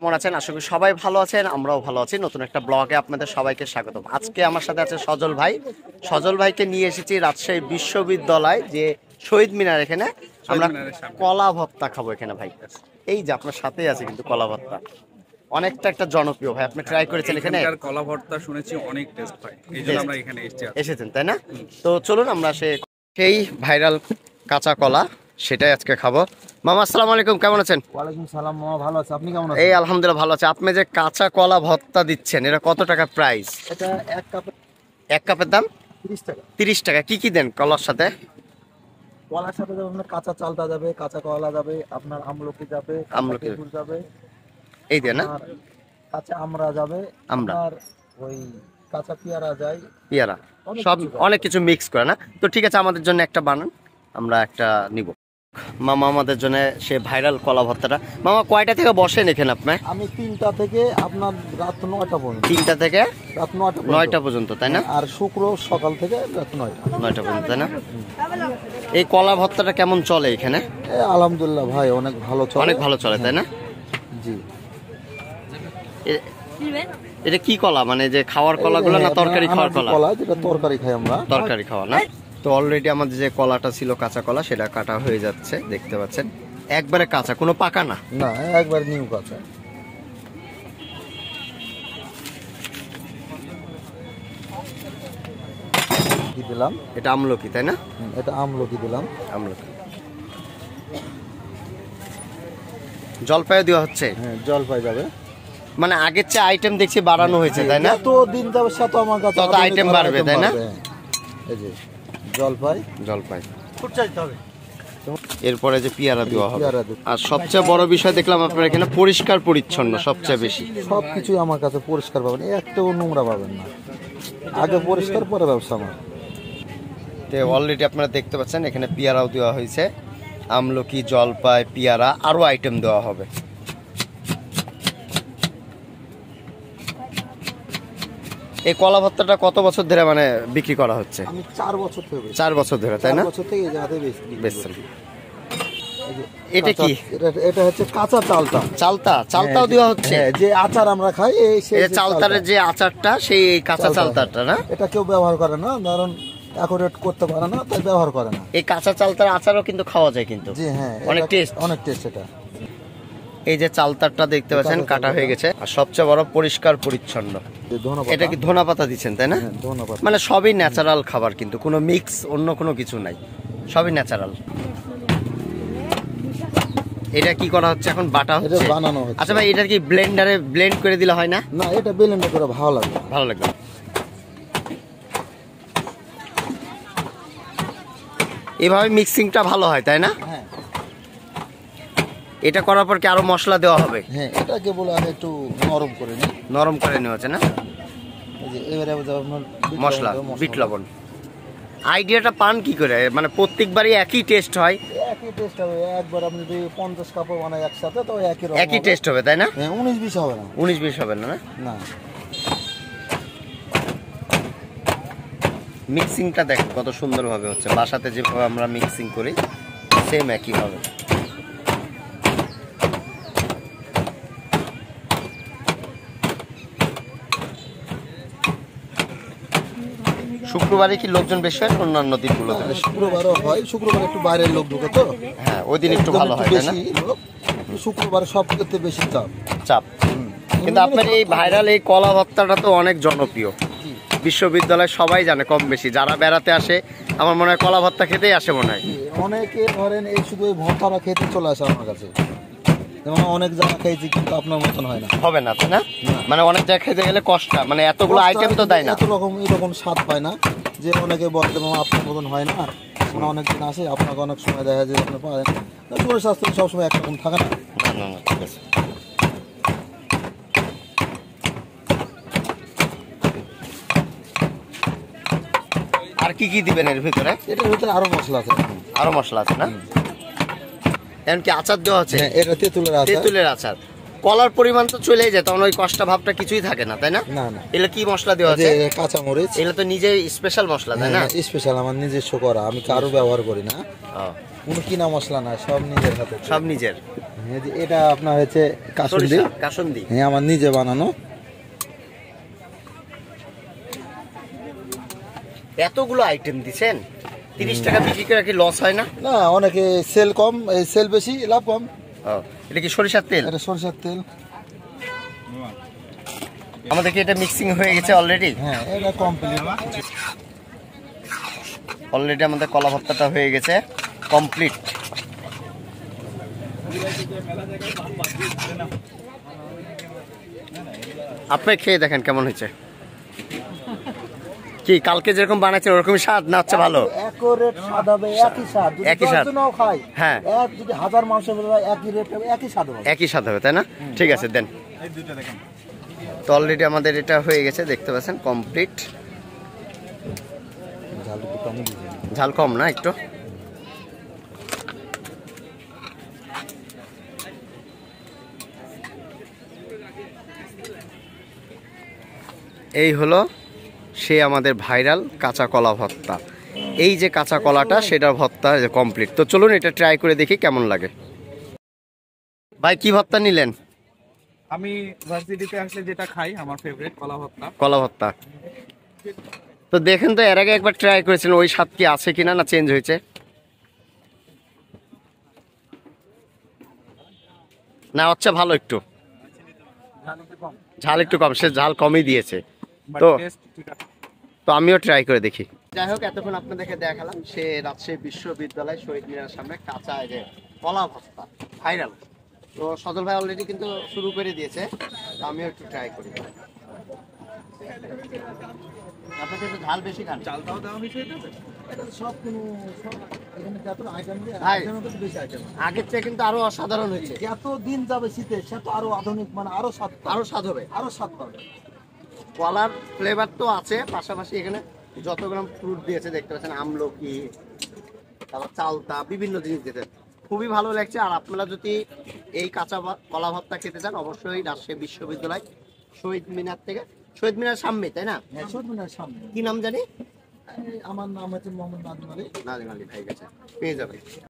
কেমন আছেন? আশা করি সবাই ভালো আছেন, আমরাও ভালো আছি। নতুন একটা ব্লগে আপনাদের সবাইকে স্বাগতম। আজকে আমার সাথে আছে সজল ভাই। সজল ভাইকে নিয়ে এসেছি রাজশাহী বিশ্ববিদ্যালয় যে শহীদ মিনার, এখানে আমরা কলা ভর্তা খাবো এখানে ভাই। এই যে আপনার সাথেই আছে কিন্তু কলা ভর্তা, অনেকটা একটা জনপ্রিয় ভাই। আপনি ট্রাই করেছেন এখানে? কলা ভর্তা শুনেছি অনেক টেস্ট হয়, এইজন্য আমরা এখানে এসেছেন, তাই না? তো চলুন আমরা সেই ভাইরাল কাঁচা কলা সেটাই আজকে খাবো। মামা আসসালামু আলাইকুম, কেমন আছেন? ওয়ালাইকুম সালাম মামা, ভালো আছে, আপনি কেমন আছেন? এই আলহামদুলিল্লাহ ভালো আছে। আপনি যে কাঁচা কলা ভর্তা দিচ্ছেন, এটা কত টাকা প্রাইস? এটা এক কাপের দাম 30 টাকা। 30 টাকা। কি কি দেন কলার সাথে? কলার সাথে যাবে আপনার কাঁচা চালটা যাবে, কাঁচা কলা যাবে, আপনার আমলকি যাবে, আমলকি খেজুর যাবে, এই দেন না? আর কাঁচা আমরা যাবে, আমরা আর ওই কাঁচা পেয়ারা যায়, পেয়ারা, অনেক সব কিছু অনেক কিছু মিক্স করে না? তো ঠিক আছে, আমাদের জন্য একটা বানান, আমরা একটা নিব। মামা আমাদের জন্য সে ভাইরাল কলা ভর্তাটা। মামা কয়টা থেকে বসেন এখানে আপনি? আমি 3টা থেকে আপনার রাত 9টা পর্যন্ত। 3টা থেকে রাত 9টা 9টা পর্যন্ত, তাই না? আর শুক্র সকাল থেকে রাত 9টা পর্যন্ত, তাই না? এই কলা ভর্তাটা কেমন চলে এখানে? আলহামদুলিল্লাহ ভাই, অনেক ভালো চলে, অনেক ভালো চলে, তাই না? জি। এটা কি কলা, মানে যে খাওয়ার কলাগুলো না তরকারি খাওয়ার কলা? কলা যেটা তরকারি খাই আমরা, তরকারি খাওয়া না? তো অলরেডি আমাদের যে কলাটা ছিল কাঁচা কলা, সেটা কাটা হয়ে যাচ্ছে, দেখতে পাচ্ছেন। একবারে কাঁচা, কোনো পাকা না? না, একবার নিউ কাঁচা। কি দিলাম? এটা আমলকি, তাই না? এটা আমলকি দিলাম। আমলকি, জলপাইও দেওয়া হচ্ছে। হ্যাঁ, জলপাই যাবে। মানে আগের চেয়ে আইটেম দেখছি বাড়ানো হয়েছে, তাই না? যত দিন যাবে তত আমার কাছে তত আইটেম বাড়বে, তাই না? এই যে জলপাই, জলপাই, ফুটচাইতে হবে। এরপরে যে পেয়ারা দেওয়া হবে। পেয়ারা দেব। আর সবচেয়ে বড় বিষয় দেখলাম আপনার এখানে পরিষ্কার পরিচ্ছন্ন সবচেয়ে বেশি। সবকিছুই আমার কাছে পরিষ্কার পাবেন, একটাও নোংরা পাবেন না। আগে পরিষ্কার, পরে ব্যবসা আমার। তো অলরেডি আপনারা দেখতে পাচ্ছেন এখানে পেয়ারাও দেওয়া হয়েছে, আমলকি, জলপাই, পেয়ারা, আরো আইটেম দেওয়া হবে। এই কলা ভর্তাটা কত বছর ধরে মানে বিক্রি করা হচ্ছে? আমি 4 বছর থেকে 4 বছর ধরে, তাই না? 4 বছর থেকে এই জায়গাতে বেচছেন। এটা কি? এটা হচ্ছে কাঁচা চালটা। চালতাও দেওয়া হচ্ছে? হ্যাঁ, যে আচার আমরা খাই, এই সেই এই চালতারের যে আচারটা, সেই কাঁচা চালতাটা না? এটা কেউ ব্যবহার করে না, ধরুন অ্যাকুরেট করতে পারে না, তাই ব্যবহার করে না। এই কাঁচা চালতার আচারও কিন্তু খাওয়া যায় কিন্তু। জি হ্যাঁ, অনেক টেস্ট, অনেক টেস্ট এটা। এই যে চালতারটা দেখতে পাচ্ছেন কাটা হয়ে গেছে, আর সবচেয়ে বড় পরিষ্কার পরিচ্ছন্ন। এটা কি ধনা পাতা দিচ্ছেন, তাই না? ধন্যবাদ। মানে সবই ন্যাচারাল খাবার, কিন্তু কোনো মিক্স অন্য কোনো কিছু নাই, সবই ন্যাচারাল। এটা কি করা হচ্ছে এখন? বাটা হচ্ছে, বানানো হচ্ছে। আচ্ছা ভাই, এটা কি ব্লেন্ডারে ব্লেন্ড করে দিলে হয় না? না, এটা ব্লেন্ডার করে ভালো লাগে। ভালো লাগবে। এভাবে মিক্সিংটা ভালো হয়, তাই না? হ্যাঁ এটা করার পর কি আরো মশলা দেওয়া হবে? হ্যাঁ, এটাকে বলে আমি একটু নরম করে নিই। নরম করে নেওয়া হচ্ছে না? এই যে এবারে আপনার মশলা, বিট লবণ। আইডিয়াটা পান কি করে? মানে প্রত্যেকবারই একই টেস্ট হয়? একই টেস্ট হবে। একবার আপনি যদি 50 কাপ বানাই একসাথে, তো একই টেস্ট হবে, তাই না? হ্যাঁ, 19-20 হবে না। 19-20 হবে না? না, মিক্সিংটা দেখেন কত সুন্দরভাবে হচ্ছে। বাসাতে যেভাবে আমরা মিক্সিং করি সেম একই হবে। শুক্রবারে কি লোকজন বেশি হয় অন্যান্য দিনগুলোতে? শুক্রবারও হয়, শুক্রবার একটু বাইরের লোক ঢুকে তো। হ্যাঁ, ওই দিন একটু ভালো হয়, তাই না? বেশি লোক, শুক্রবার সব ক্ষেত্রে বেশি চাপ। কিন্তু আপনার এই ভাইরাল এই কলা ভর্তাটা তো অনেক জনপ্রিয়, বিশ্ববিদ্যালয়ে সবাই জানে কম বেশি। যারা বেড়াতে আসে আমার মনে হয় কলা ভর্তা খেতেই আসে মনে হয়। অনেকে ধরেন এই শুধু এই ভর্তাটা খেতে চলে আসে আমার কাছে। যেমন অনেক জায়গা খেয়েছি, কিন্তু আপনার মতন হয় না। হবে না, তাই না? মানে অনেক জায়গায় খেতে গেলে কষ্ট, মানে এতগুলো আইটেম তো দেয় না, এরকম স্বাদ পায় না। যে অনেকে বলতে মামা আপনার মতন হয় না, মানে অনেকদিন আসে, আপনাকে অনেক সময় দেখা যায় আপনি পারেন না। শরীর স্বাস্থ্য সবসময় একরকম থাকে না। না, ঠিক আছে। আর কি কি দিবেন এর ভিতরে? এটার ভিতরে আরো মশলা আছে। আরো মশলা আছে না? এমনকি আচার দেওয়া আছে? এটা তেঁতুলের আচার। তেঁতুলের আচার। কলার পরিমাণ তো চলেই যায়, তখন ওই কষ্টা ভাবটা কিছুই থাকে না, তাই না? না না, এগুলো কি মশলা দেওয়া আছে? কাঁচা মরিচ। এগুলো তো নিজে স্পেশাল মশলা, তাই না? স্পেশাল, আমার নিজস্ব করা, আমি কারো ব্যবহার করি না। ও, কোনো কিনা মশলা না, সব নিজের হাতে। সব নিজের। এই যে এটা আপনার হচ্ছে কাসুন্দি, কাসুন্দি। হ্যাঁ আমার নিজে বানানো। এতগুলো আইটেম দিছেন, 30 টাকা বিক্রি করে কি লস হয় না? না, অনেকে সেল কম, এই সেল বেশি, লাভ কম। এটা কি সরিষার তেল? এটা সরষের তেল। আমাদের কি এটা মিক্সিং হয়ে গেছে অলরেডি? হ্যাঁ এটা কমপ্লিট। অলরেডি আমাদের কলা ভর্তাটা হয়ে গেছে কমপ্লিট। আপনি খেয়ে দেখেন কেমন হয়েছে। কি কালকে যেরকম বানাচ্ছেন ওরকমই স্বাদ না হচ্ছে ভালো? একই স্বাদ হবে, একই স্বাদ। যদি একই স্বাদ। 10 জনও খায়, হ্যাঁ। যদি 1000 মাংস বলে একই রেট হবে, একই স্বাদ হবে। একই স্বাদ হবে, তাই না? ঠিক আছে দেন। তো অলরেডি আমাদের এটা হয়ে গেছে, দেখতে পাচ্ছেন কমপ্লিট। ঝাল কম না একটু? এই হলো সে আমাদের ভাইরাল কাঁচা কলা ভর্তা। এই যে কাঁচা কলাটা সেটার ভর্তা কমপ্লিট। তো চলুন এটা ট্রাই করে দেখি কেমন লাগে। ভাই কি ভর্তা নিলেন? আমি ভার্সিটিতে আসলে যেটা খাই আমার ফেভারিট কলা ভর্তা। কলা ভর্তা। তো দেখেন তো এর আগে একবার ট্রাই করেছিলেন, ওই স্বাদ কি আছে কিনা, না চেঞ্জ হয়েছে? না হচ্ছে ভালো একটু ঝাল একটু কম, সে ঝাল কমই দিয়েছে। তো তো আমিও ট্রাই করে দেখি। যাই হোক, এতক্ষণ আপনাদেরকে দেখালাম সে রাজশাহী বিশ্ববিদ্যালয় শহীদ মিনারের সামনে কাঁচা এই যে কলা ভর্তা ভাইরাল। তো সজল ভাই অলরেডি কিন্তু শুরু করে দিয়েছে, তো আমিও একটু ট্রাই করি। আপনাকে একটু ঝাল বেশি খান? চালটাও দেওয়া হয়েছে এটাতে? এটা সব কোনো সব এখানে যত আইটেম দিয়ে ভাই, আইটেমের মধ্যে বেশি আইটেম। আগের চেয়ে কিন্তু আরো অসাধারণ হয়েছে। যত দিন যাবে শীতে সে তো আরো আধুনিক, মানে আরো স্বাদ পাবে, আরো স্বাদ হবে। আরো স্বাদ পাবে। কলার ফ্লেভার তো আছে, পাশাপাশি এখানে যত গ্রাম ফ্রুট দিয়েছে দেখতে পাচ্ছেন, আমলকি, তারপর চালতা, বিভিন্ন জিনিস দিয়েছে, খুবই ভালো লাগছে। আর আপনারা যদি এই কাঁচা কলা ভর্তা খেতে চান অবশ্যই রাজশাহী বিশ্ববিদ্যালয় শহীদ মিনার থেকে, শহীদ মিনার সামনে, তাই না? হ্যাঁ, শহীদ মিনারের সামনে। কি নাম জানি? আমার নাম হচ্ছে মোহাম্মদ নাদিম আলী। নাজিম আলী ভাই, গেছে পেয়ে যাবে।